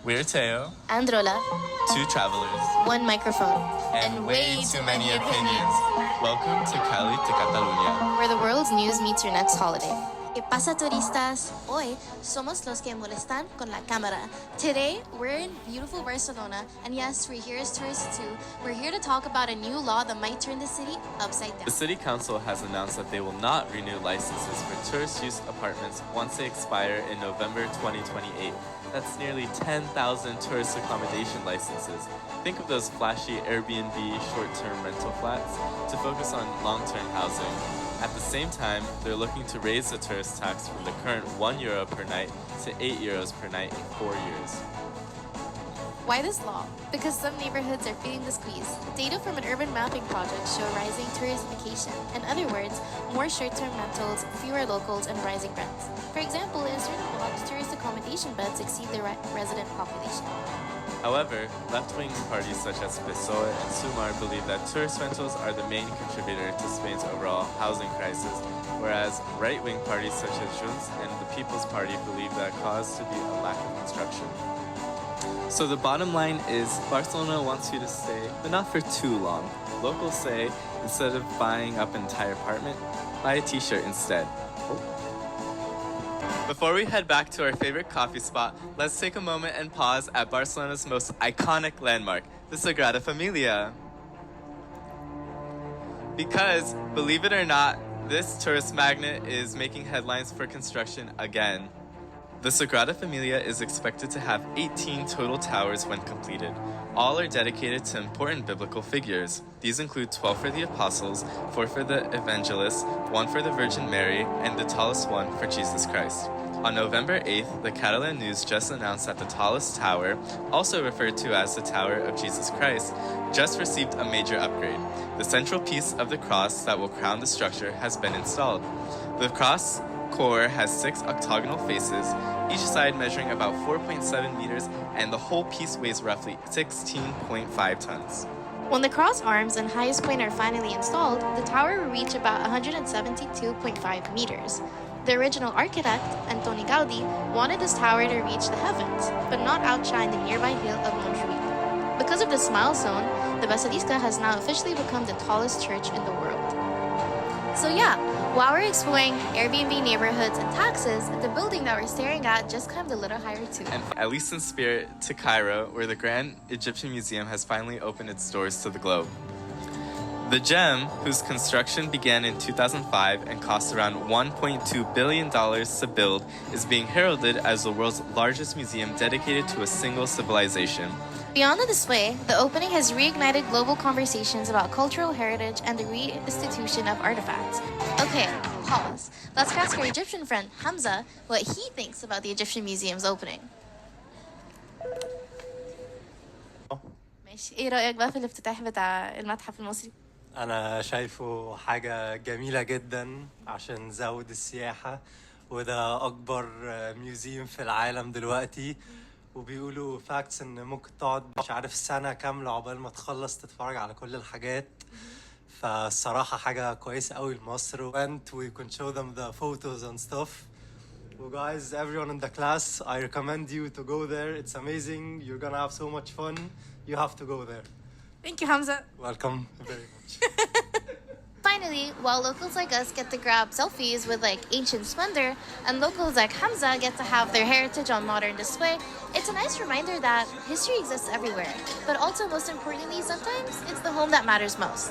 We're Teo, and Rola, two travelers, one microphone, and way too many opinions. Welcome to Cali to Catalunya, where the world's news meets your next holiday. ¿Qué pasa, turistas? Hoy somos los que molestan con la cámara. Today, we're in beautiful Barcelona, and yes, we're here as tourists too. We're here to talk about a new law that might turn the city upside down. The City Council has announced that they will not renew licenses for tourist use apartments once they expire in November 2028. That's nearly 10,000 tourist accommodation licenses. Think of those flashy Airbnb short-term rental flats to focus on long-term housing. At the same time, they're looking to raise the tourist tax from the current €1 per night to €8 per night in 4 years. Why this law? Because some neighborhoods are feeling the squeeze. Data from an urban mapping project show rising touristification. In other words, more short-term rentals, fewer locals, and rising rents. For example, in certain blocks, tourist accommodation beds exceed the resident population. However, left-wing parties such as PSOE and Sumar believe that tourist rentals are the main contributor to Spain's overall housing crisis, whereas right-wing parties such as Junts and the People's Party believe that caused to be a lack of construction. So the bottom line is Barcelona wants you to stay, but not for too long. Locals say instead of buying up an entire apartment, buy a t-shirt instead. Before we head back to our favorite coffee spot, let's take a moment and pause at Barcelona's most iconic landmark, the Sagrada Familia. Because, believe it or not, this tourist magnet is making headlines for construction again. The Sagrada Familia is expected to have 18 total towers when completed. All are dedicated to important biblical figures. These include 12 for the Apostles, 4 for the Evangelists, 1 for the Virgin Mary, and the tallest one for Jesus Christ. On November 8th, the Catalan News just announced that the tallest tower, also referred to as the Tower of Jesus Christ, just received a major upgrade. The central piece of the cross that will crown the structure has been installed. The cross core has 6 octagonal faces, each side measuring about 4.7 meters, and the whole piece weighs roughly 16.5 tons. When the cross arms and highest point are finally installed, the tower will reach about 172.5 meters. The original architect, Antoni Gaudi, wanted this tower to reach the heavens, but not outshine the nearby hill of Montjuïc. Because of this milestone, the Basilica has now officially become the tallest church in the world. So yeah, while we're exploring Airbnb neighborhoods and taxes, the building that we're staring at just climbed a little higher too. And at least in spirit, to Cairo, where the Grand Egyptian Museum has finally opened its doors to the globe. The gem, whose construction began in 2005 and cost around $1.2 billion to build, is being heralded as the world's largest museum dedicated to a single civilization. Beyond the display, the opening has reignited global conversations about cultural heritage and the restitution of artifacts. Okay, pause. Let's ask our Egyptian friend, Hamza, what he thinks about the Egyptian Museum's opening. ماشي، ايه رأيك بقى في الافتتاح بتاع المتحف المصري؟ أنا شايفه حاجة جميلة جدا عشان زود السياحة، وده أكبر ميوزيوم في العالم دلوقتي، وبيقولوا فاكتس إن ممكن تقعد مش عارف سنة كاملة عقبال ما تخلص تتفرج على كل الحاجات. فالصراحة حاجة كويسة قوي لمصر. And we can show them the photos and stuff. Well, guys, everyone in the class, I recommend you to go there. It's amazing. You're gonna have so much fun. You have to go there. Thank you, Hamza. Welcome very much. Finally, while locals like us get to grab selfies with ancient splendor, and locals like Hamza get to have their heritage on modern display, it's a nice reminder that history exists everywhere. But also, most importantly, sometimes it's the home that matters most.